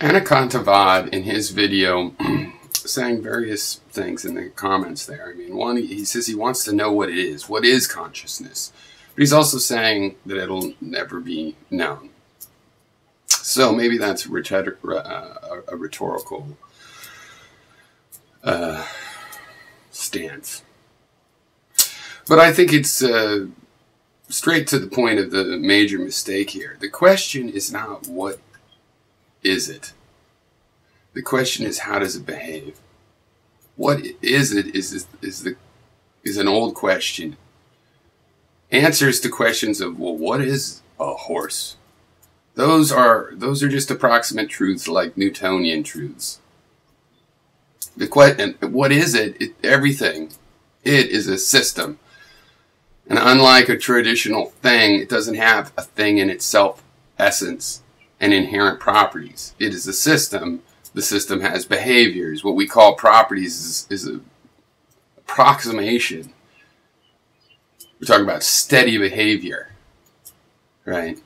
Anekantavad, in his video, saying various things in the comments there. I mean, one, he says he wants to know what it is. What is consciousness? But he's also saying that it'll never be known. So maybe that's a rhetorical stance. But I think it's straight to the point of the major mistake here. The question is not what is it? The question is, how does it behave? What is it is an old question. Answers to questions of, well, what is a horse? Those are just approximate truths, like Newtonian truths. What is it? Everything. It is a system. And unlike a traditional thing, it doesn't have a thing in itself, essence, and inherent properties. It is a system. The system has behaviors. What we call properties is an approximation. We're talking about steady behavior, right?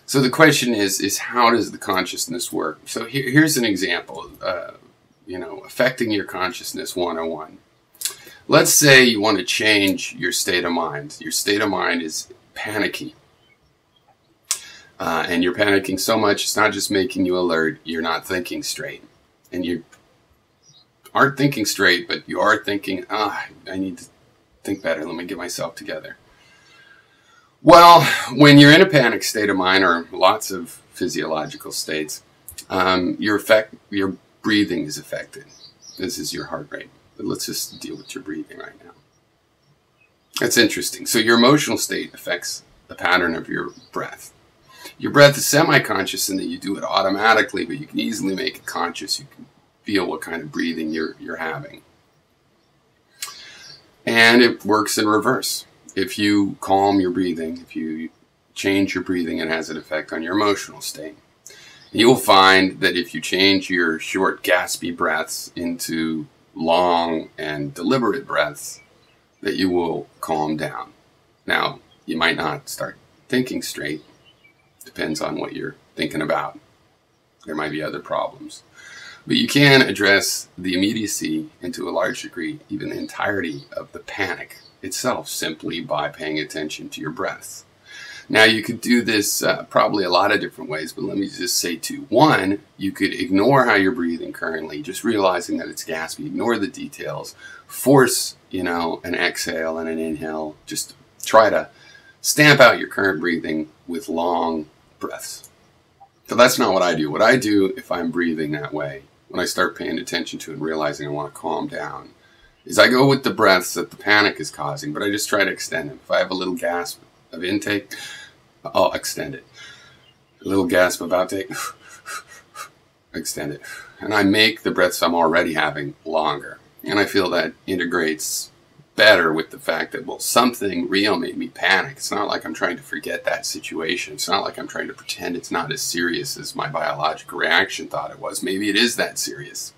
So the question is how does the consciousness work? So here's an example, affecting your consciousness 101. Let's say you want to change your state of mind. Your state of mind is panicky. And you're panicking so much, it's not just making you alert, you're not thinking straight. And you aren't thinking straight, but you are thinking, I need to think better, let me get myself together. Well, when you're in a panic state of mind, or lots of physiological states, your breathing is affected. This is your heart rate. But let's just deal with your breathing right now. That's interesting. So your emotional state affects the pattern of your breath. Your breath is semi-conscious in that you do it automatically, but you can easily make it conscious. You can feel what kind of breathing you're having. And it works in reverse. If you calm your breathing, if you change your breathing, it has an effect on your emotional state. You'll find that if you change your short, gaspy breaths into long and deliberate breaths, that you will calm down. Now, you might not start thinking straight. Depends on what you're thinking about. There might be other problems. But you can address the immediacy, and to a large degree, even the entirety of the panic itself, simply by paying attention to your breath. Now, you could do this probably a lot of different ways, but let me just say two. One, you could ignore how you're breathing currently, just realizing that it's gaspy. Ignore the details. Force, an exhale and an inhale. Just try to stamp out your current breathing with long breaths. So that's not what I do. What I do if I'm breathing that way, when I start paying attention to it and realizing I want to calm down, is I go with the breaths that the panic is causing, but I just try to extend them. If I have a little gasp of intake, I'll extend it. A little gasp of outtake, extend it. And I make the breaths I'm already having longer. And I feel that integrates better with the fact that, well, something real made me panic. It's not like I'm trying to forget that situation. It's not like I'm trying to pretend it's not as serious as my biological reaction thought it was. Maybe it is that serious.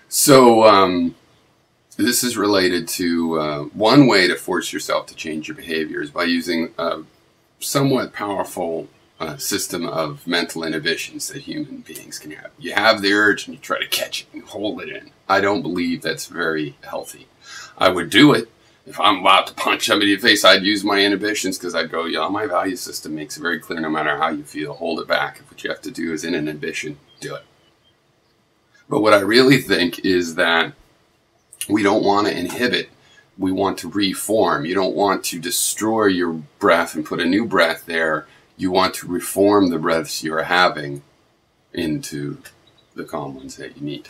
So, this is related to one way to force yourself to change your behavior is by using a somewhat powerful system of mental inhibitions that human beings can have. You have the urge and you try to catch it and hold it in. I don't believe that's very healthy. I would do it. If I'm about to punch somebody in the face, I'd use my inhibitions because I'd go, my value system makes it very clear no matter how you feel, hold it back. If what you have to do is in an inhibition, do it. But what I really think is that we don't want to inhibit. We want to reform. You don't want to destroy your breath and put a new breath there. You want to reform the breaths you're having into the calm ones that you need.